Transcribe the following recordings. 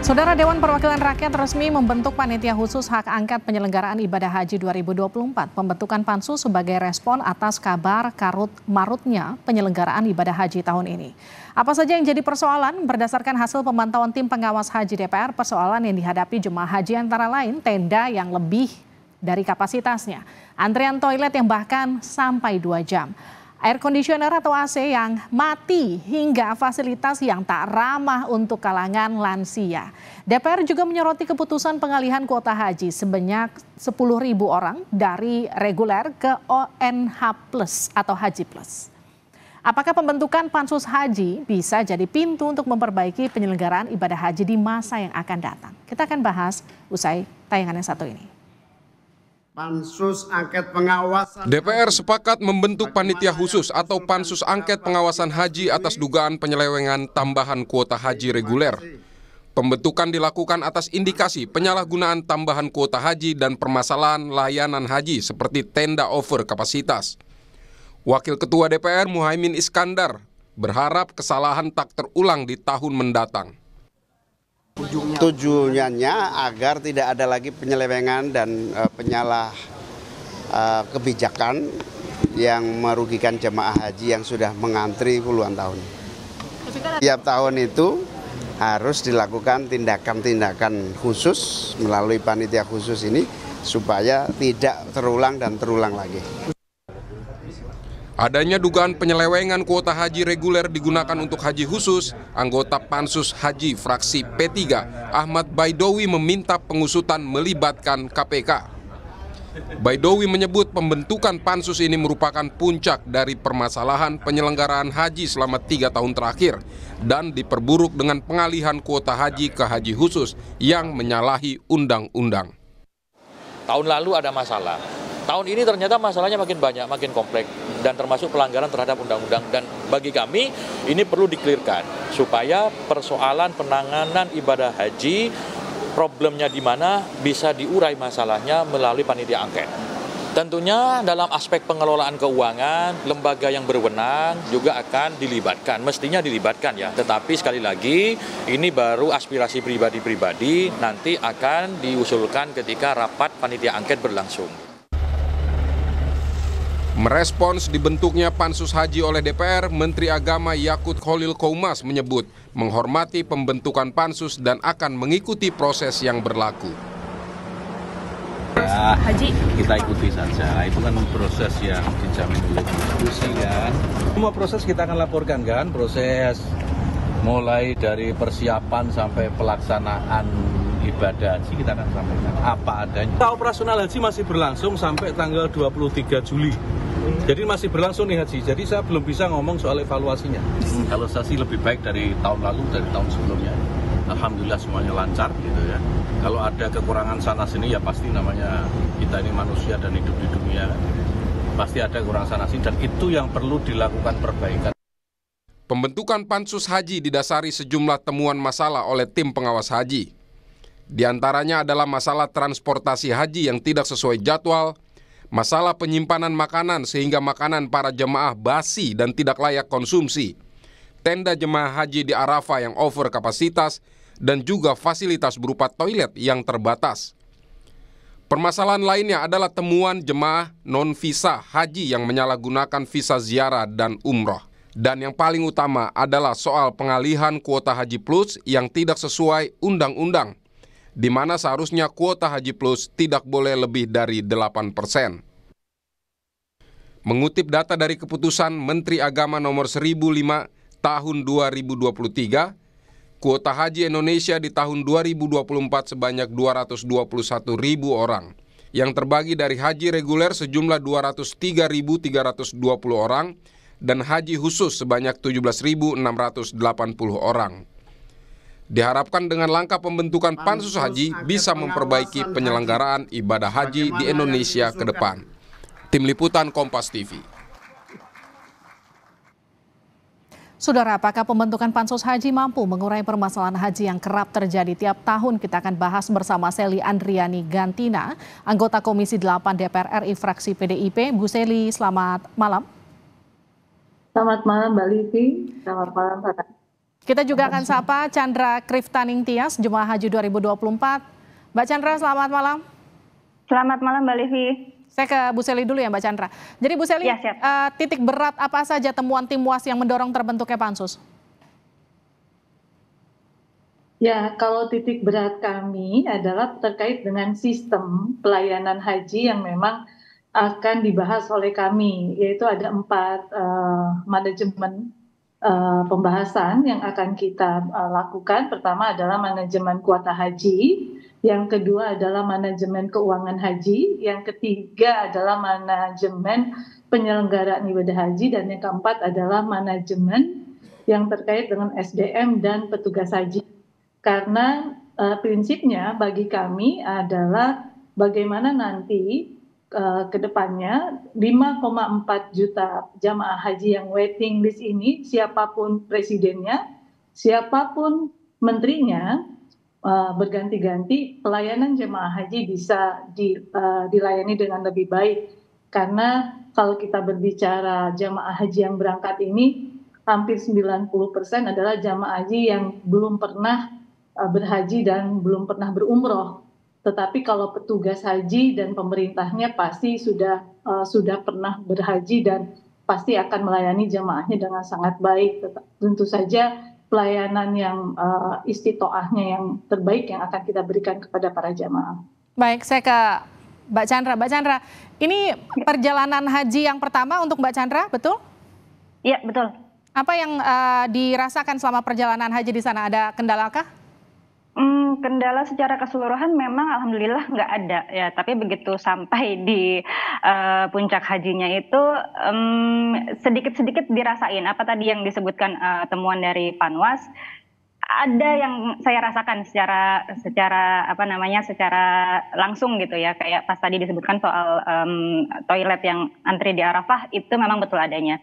Saudara, Dewan Perwakilan Rakyat resmi membentuk Panitia Khusus Hak Angket Penyelenggaraan Ibadah Haji 2024. Pembentukan pansus sebagai respon atas kabar karut-marutnya penyelenggaraan ibadah haji tahun ini. Apa saja yang jadi persoalan? Berdasarkan hasil pemantauan tim pengawas haji DPR, persoalan yang dihadapi jemaah haji antara lain tenda yang lebih dari kapasitasnya, antrian toilet yang bahkan sampai 2 jam, air conditioner atau AC yang mati, hingga fasilitas yang tak ramah untuk kalangan lansia. DPR juga menyoroti keputusan pengalihan kuota haji sebanyak 10.000 orang dari reguler ke ONH Plus atau Haji Plus. Apakah pembentukan pansus haji bisa jadi pintu untuk memperbaiki penyelenggaraan ibadah haji di masa yang akan datang? Kita akan bahas usai tayangan yang satu ini. Pansus Angket Pengawasan DPR sepakat membentuk panitia khusus atau pansus angket pengawasan haji atas dugaan penyelewengan tambahan kuota haji reguler. Pembentukan dilakukan atas indikasi penyalahgunaan tambahan kuota haji dan permasalahan layanan haji seperti tenda over kapasitas. Wakil Ketua DPR Muhaimin Iskandar berharap kesalahan tak terulang di tahun mendatang. Tujuannya agar tidak ada lagi penyelewengan dan penyalah kebijakan yang merugikan jemaah haji yang sudah mengantri puluhan tahun. Tiap tahun itu harus dilakukan tindakan-tindakan khusus melalui panitia khusus ini supaya tidak terulang dan terulang lagi. Adanya dugaan penyelewengan kuota haji reguler digunakan untuk haji khusus, anggota Pansus Haji fraksi P3 Ahmad Baidowi meminta pengusutan melibatkan KPK. Baidowi menyebut pembentukan pansus ini merupakan puncak dari permasalahan penyelenggaraan haji selama 3 tahun terakhir dan diperburuk dengan pengalihan kuota haji ke haji khusus yang menyalahi undang-undang. Tahun lalu ada masalah. Tahun ini ternyata masalahnya makin banyak, makin kompleks, dan termasuk pelanggaran terhadap undang-undang. Dan bagi kami ini perlu dikelirkan supaya persoalan penanganan ibadah haji, problemnya di mana bisa diurai masalahnya melalui panitia angket. Tentunya dalam aspek pengelolaan keuangan, lembaga yang berwenang juga akan dilibatkan, mestinya dilibatkan ya. Tetapi sekali lagi ini baru aspirasi pribadi-pribadi, nanti akan diusulkan ketika rapat panitia angket berlangsung. Merespons dibentuknya pansus haji oleh DPR, Menteri Agama Yakut Khalil Qoumas menyebut menghormati pembentukan pansus dan akan mengikuti proses yang berlaku. Ya, kita ikuti saja, itu kan proses yang dijamin oleh konstitusi kan. Semua proses kita akan laporkan kan, proses mulai dari persiapan sampai pelaksanaan ibadah haji kita akan sampaikan apa adanya. Operasional haji masih berlangsung sampai tanggal 23 Juli. Jadi masih berlangsung nih haji, jadi saya belum bisa ngomong soal evaluasinya. Kalau saya sih lebih baik dari tahun lalu, dari tahun sebelumnya. Alhamdulillah semuanya lancar gitu ya. Kalau ada kekurangan sana sini ya pasti namanya kita ini manusia dan hidup di dunia. Pasti ada kekurangan sana sini dan itu yang perlu dilakukan perbaikan. Pembentukan pansus haji didasari sejumlah temuan masalah oleh tim pengawas haji. Di antaranya adalah masalah transportasi haji yang tidak sesuai jadwal, masalah penyimpanan makanan sehingga makanan para jemaah basi dan tidak layak konsumsi, tenda jemaah haji di Arafah yang over kapasitas, dan juga fasilitas berupa toilet yang terbatas. Permasalahan lainnya adalah temuan jemaah non-visa haji yang menyalahgunakan visa ziarah dan umroh. Dan yang paling utama adalah soal pengalihan kuota haji plus yang tidak sesuai undang-undang, di mana seharusnya kuota haji plus tidak boleh lebih dari 8%. Mengutip data dari keputusan Menteri Agama nomor 1005 tahun 2023, kuota haji Indonesia di tahun 2024 sebanyak 221.000 orang, yang terbagi dari haji reguler sejumlah 203.320 orang dan haji khusus sebanyak 17.680 orang. Diharapkan dengan langkah pembentukan pansus haji bisa memperbaiki penyelenggaraan ibadah haji di Indonesia ke depan. Tim Liputan Kompas TV. Saudara, apakah pembentukan pansus haji mampu mengurai permasalahan haji yang kerap terjadi tiap tahun? Kita akan bahas bersama Seli Andriani Gantina, anggota Komisi 8 DPR RI fraksi PDIP. Bu Seli, selamat malam. Selamat malam Mbak Livi, selamat malam Pak. Kita juga akan sapa Chandra Kriftaning Tias, Jemaah Haji 2024. Mbak Chandra, selamat malam. Selamat malam Mbak Livi. Saya ke Bu Seli dulu ya Mbak Chandra. Jadi Bu Seli, Ya, siap. titik berat apa saja temuan tim WAS yang mendorong terbentuknya Pansus? Ya, kalau titik berat kami adalah terkait dengan sistem pelayanan haji yang memang akan dibahas oleh kami, yaitu ada 4 manajemen pembahasan yang akan kita lakukan. Pertama adalah manajemen kuota haji, yang kedua adalah manajemen keuangan haji, yang ketiga adalah manajemen penyelenggaraan ibadah haji, dan yang keempat adalah manajemen yang terkait dengan SDM dan petugas haji. Karena prinsipnya bagi kami adalah bagaimana nanti ke depannya 5,4 juta jamaah haji yang waiting list ini, siapapun presidennya, siapapun menterinya, berganti-ganti, pelayanan jemaah haji bisa dilayani dengan lebih baik. Karena kalau kita berbicara jemaah haji yang berangkat ini, hampir 90% adalah jemaah haji yang belum pernah berhaji dan belum pernah berumroh. Tetapi kalau petugas haji dan pemerintahnya pasti sudah pernah berhaji dan pasti akan melayani jemaahnya dengan sangat baik. Tentu saja pelayanan yang istitoahnya yang terbaik yang akan kita berikan kepada para jemaah. Baik, saya ke Mbak Chandra. Mbak Chandra, ini perjalanan haji yang pertama untuk Mbak Chandra, betul? Iya, betul. Apa yang dirasakan selama perjalanan haji di sana? Ada kendalakah? Kendala secara keseluruhan memang alhamdulillah nggak ada ya, tapi begitu sampai di puncak hajinya itu sedikit-sedikit dirasain apa tadi yang disebutkan temuan dari Panwas. Ada yang saya rasakan secara langsung gitu ya, kayak pas tadi disebutkan soal toilet yang antri di Arafah, itu memang betul adanya.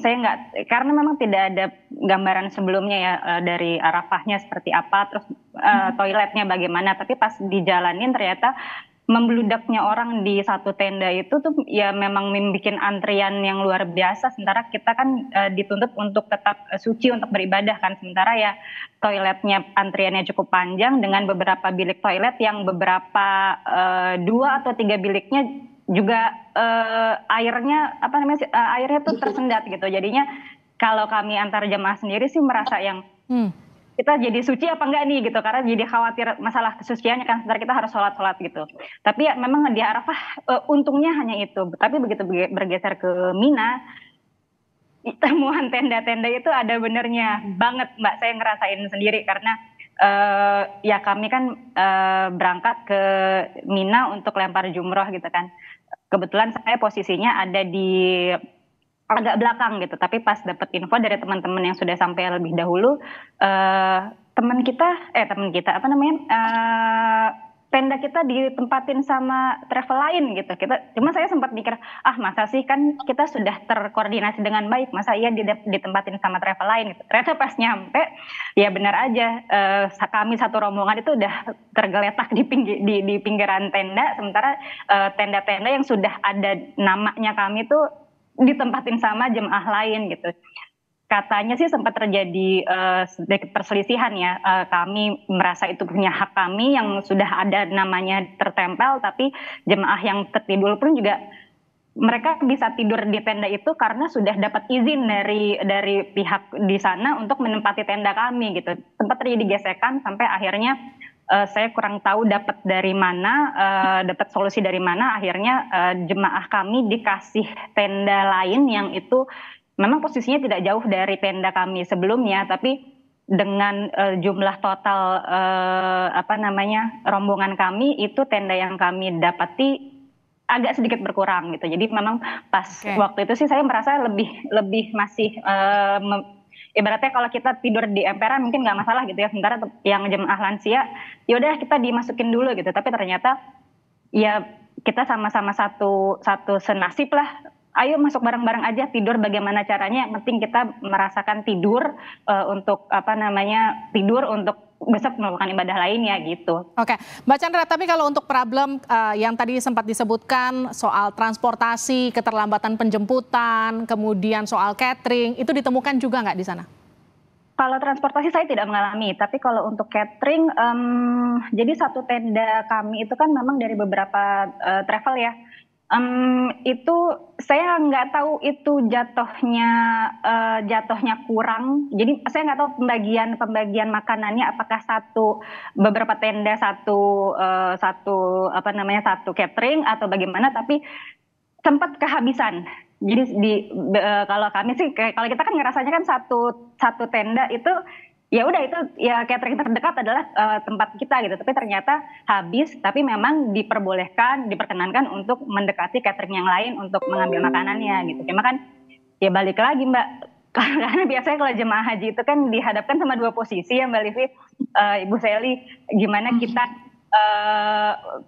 Saya nggak, karena memang tidak ada gambaran sebelumnya ya dari Arafahnya seperti apa, terus toiletnya bagaimana, tapi pas dijalanin ternyata membludaknya orang di satu tenda itu tuh ya memang membuat antrian yang luar biasa, sementara kita kan dituntut untuk tetap suci untuk beribadah kan, sementara ya toiletnya antriannya cukup panjang dengan beberapa bilik toilet yang beberapa 2 atau 3 biliknya juga airnya tuh tersendat gitu. Jadinya kalau kami antar jemaah sendiri sih merasa yang kita jadi suci apa enggak nih gitu, karena jadi khawatir masalah kesuciannya kan, sebentar kita harus sholat gitu. Tapi ya memang di Arafah untungnya hanya itu. Tapi begitu bergeser ke Mina, temuan tenda-tenda itu ada benernya banget Mbak, saya ngerasain sendiri karena ya kami kan berangkat ke Mina untuk lempar jumroh gitu kan. Kebetulan saya posisinya ada di agak belakang gitu, tapi pas dapat info dari teman-teman yang sudah sampai lebih dahulu, teman kita tenda kita ditempatin sama travel lain gitu. Cuma saya sempat mikir, masa sih, kan kita sudah terkoordinasi dengan baik, masa iya ditempatin sama travel lain gitu. Ternyata pas nyampe, ya benar aja, kami satu rombongan itu udah tergeletak di pinggiran tenda, sementara tenda-tenda yang sudah ada namanya kami tuh ditempatin sama jemaah lain gitu. Katanya sih sempat terjadi sedikit perselisihan ya, kami merasa itu punya hak kami yang sudah ada namanya tertempel, tapi jemaah yang tertidur pun juga mereka bisa tidur di tenda itu karena sudah dapat izin dari pihak di sana untuk menempati tenda kami gitu. Sempat terjadi gesekan sampai akhirnya saya kurang tahu dapat dari mana, dapat solusi dari mana, akhirnya jemaah kami dikasih tenda lain yang itu memang posisinya tidak jauh dari tenda kami sebelumnya, tapi dengan jumlah total rombongan kami itu tenda yang kami dapati agak sedikit berkurang gitu. Jadi memang pas waktu itu sih saya merasa lebih masih ibaratnya kalau kita tidur di emperan mungkin nggak masalah gitu ya, sementara yang jemaah lansia yaudah kita dimasukin dulu gitu. Tapi ternyata ya kita sama-sama satu senasib lah. Ayo masuk bareng-bareng aja, tidur bagaimana caranya, yang penting kita merasakan tidur untuk tidur untuk besok melakukan ibadah lainnya gitu. Oke, Mbak Chandra, tapi kalau untuk problem yang tadi sempat disebutkan soal transportasi, keterlambatan penjemputan, kemudian soal catering, itu ditemukan juga nggak di sana? Kalau transportasi saya tidak mengalami, tapi kalau untuk catering, jadi satu tenda kami itu kan memang dari beberapa travel ya. Itu saya nggak tahu itu jatuhnya kurang. Jadi saya nggak tahu pembagian makanannya apakah beberapa tenda satu catering atau bagaimana, tapi sempat kehabisan. Jadi kalau kami sih, kalau kita kan ngerasanya kan satu tenda itu ya udah, itu ya catering terdekat adalah tempat kita gitu. Tapi ternyata habis, tapi memang diperkenankan untuk mendekati catering yang lain untuk mengambil makanannya gitu. Cuma kan ya balik lagi Mbak, karena biasanya kalau jemaah haji itu kan dihadapkan sama dua posisi ya Mbak Livi, Ibu Seli, gimana kita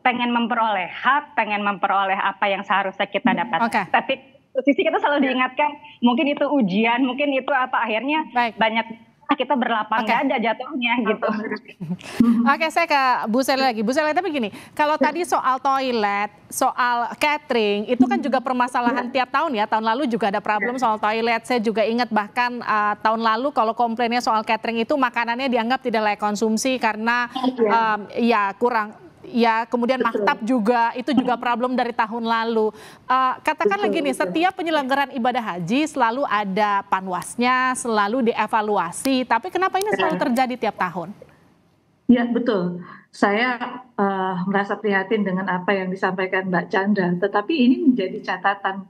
pengen memperoleh hak, pengen memperoleh apa yang seharusnya kita dapat. Tapi sisi kita selalu diingatkan, mungkin itu ujian, mungkin itu apa, akhirnya banyak kita berlapang dada jatuhnya gitu. Oke, saya ke Bu Seli lagi. Bu Seli, tapi gini, kalau tadi soal toilet, soal catering, itu kan juga permasalahan tiap tahun ya. Tahun lalu juga ada problem soal toilet. Saya juga ingat bahkan tahun lalu kalau komplainnya soal catering itu makanannya dianggap tidak layak konsumsi karena ya kurang. Ya, kemudian maktab juga, itu juga problem dari tahun lalu. Katakanlah gini, setiap penyelenggaraan ibadah haji selalu ada panwasnya, selalu dievaluasi. Tapi kenapa ini selalu terjadi tiap tahun? Ya, betul. Saya merasa prihatin dengan apa yang disampaikan Mbak Chandra. Tetapi ini menjadi catatan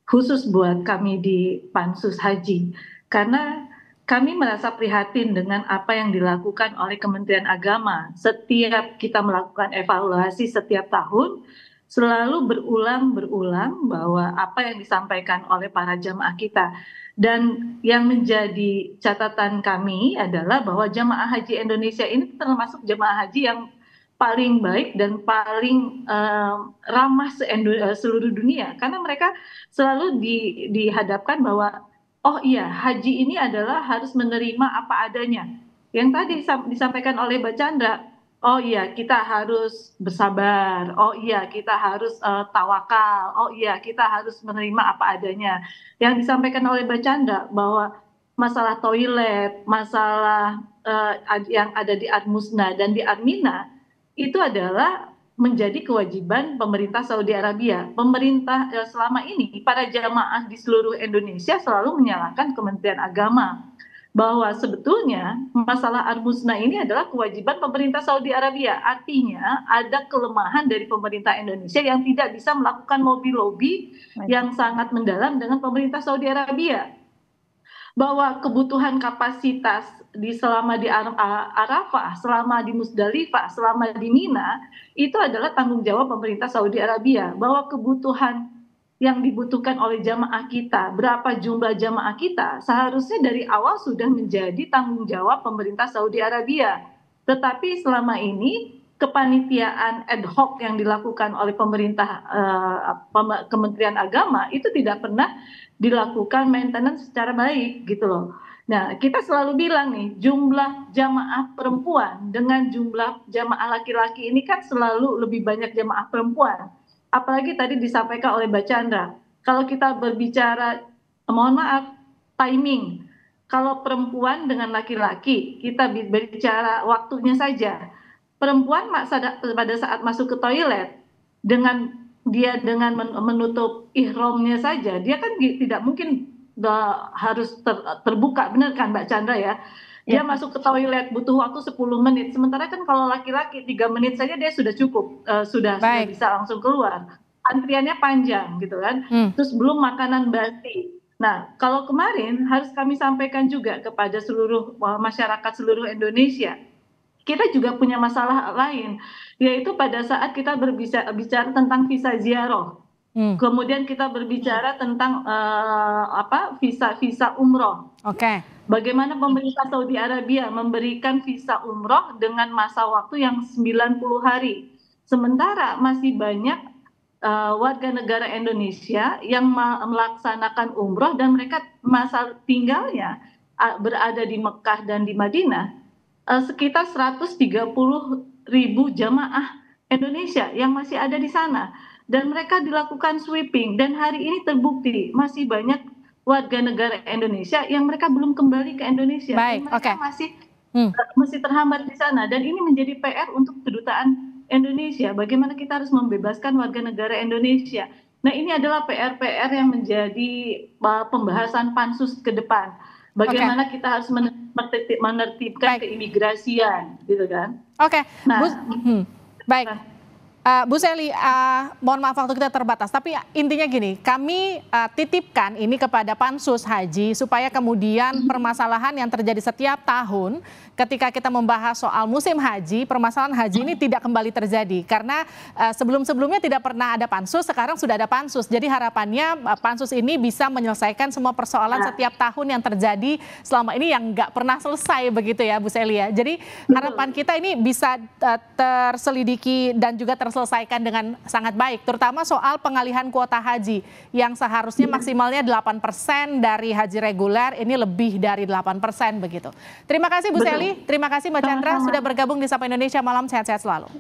khusus buat kami di Pansus Haji. Karena kami merasa prihatin dengan apa yang dilakukan oleh Kementerian Agama. Setiap kita melakukan evaluasi setiap tahun, selalu berulang bahwa apa yang disampaikan oleh para jamaah kita. Dan yang menjadi catatan kami adalah bahwa jamaah haji Indonesia ini termasuk jamaah haji yang paling baik dan paling ramah seluruh dunia. Karena mereka selalu dihadapkan bahwa oh iya, haji ini adalah harus menerima apa adanya. Yang tadi disampaikan oleh Mbak Chandra, oh iya kita harus bersabar, oh iya kita harus tawakal, oh iya kita harus menerima apa adanya. Yang disampaikan oleh Mbak Chandra bahwa masalah toilet, masalah yang ada di Ad-Musna dan di Ad-Mina, itu adalah menjadi kewajiban pemerintah Saudi Arabia. Pemerintah selama ini, para jamaah di seluruh Indonesia selalu menyalahkan Kementerian Agama bahwa sebetulnya masalah Ad-Musna ini adalah kewajiban pemerintah Saudi Arabia. Artinya ada kelemahan dari pemerintah Indonesia yang tidak bisa melakukan lobby-lobby yang sangat mendalam dengan pemerintah Saudi Arabia. Bahwa kebutuhan kapasitas selama di Arafah, selama di Musdalifah, selama di Mina, itu adalah tanggung jawab pemerintah Saudi Arabia. Bahwa kebutuhan yang dibutuhkan oleh jamaah kita, berapa jumlah jamaah kita, seharusnya dari awal sudah menjadi tanggung jawab pemerintah Saudi Arabia. Tetapi selama ini kepanitiaan ad hoc yang dilakukan oleh pemerintah Kementerian Agama itu tidak pernah dilakukan maintenance secara baik gitu loh. Nah, kita selalu bilang nih, jumlah jamaah perempuan dengan jumlah jamaah laki-laki ini kan selalu lebih banyak jamaah perempuan. Apalagi tadi disampaikan oleh Mbak Chandra, kalau kita berbicara, mohon maaf, timing. Kalau perempuan dengan laki-laki, kita berbicara waktunya saja. Perempuan pada saat masuk ke toilet, dengan menutup ihramnya saja, dia kan tidak mungkin harus terbuka, benar kan Mbak Chandra ya? Dia masuk ke toilet butuh waktu 10 menit. Sementara kan kalau laki-laki 3 menit saja dia sudah cukup, sudah bisa langsung keluar. Antriannya panjang gitu kan. Terus belum makanan basi. Nah, kalau kemarin harus kami sampaikan juga kepada seluruh masyarakat seluruh Indonesia. Kita juga punya masalah lain, yaitu pada saat kita berbicara tentang visa ziarah. Kemudian kita berbicara tentang visa umroh. Bagaimana pemerintah Saudi Arabia memberikan visa umroh dengan masa waktu yang 90 hari. Sementara masih banyak warga negara Indonesia yang melaksanakan umroh dan mereka masa tinggalnya berada di Mekah dan di Madinah, sekitar 130.000 jamaah Indonesia yang masih ada di sana. Dan mereka dilakukan sweeping, dan hari ini terbukti masih banyak warga negara Indonesia yang mereka belum kembali ke Indonesia. Baik, dan mereka masih terhambat di sana, dan ini menjadi PR untuk kedutaan Indonesia. Bagaimana kita harus membebaskan warga negara Indonesia. Nah, ini adalah PR-PR yang menjadi pembahasan pansus ke depan. Bagaimana kita harus menertibkan keimigrasian, gitu kan? Oke. Nah, baik. Bu Sely, mohon maaf waktu kita terbatas, tapi intinya gini, kami titipkan ini kepada Pansus Haji supaya kemudian permasalahan yang terjadi setiap tahun ketika kita membahas soal musim haji, permasalahan haji ini tidak kembali terjadi. Karena sebelum-sebelumnya tidak pernah ada Pansus, sekarang sudah ada Pansus. Jadi harapannya Pansus ini bisa menyelesaikan semua persoalan setiap tahun yang terjadi selama ini yang nggak pernah selesai begitu ya Bu Sely ya. Jadi harapan kita ini bisa terselidiki dan juga terselesaikan dengan sangat baik, terutama soal pengalihan kuota haji yang seharusnya maksimalnya 8% dari haji reguler, ini lebih dari 8% begitu. Terima kasih Bu Sely, terima kasih Mbak Chandra sudah bergabung di Sapa Indonesia Malam, sehat-sehat selalu.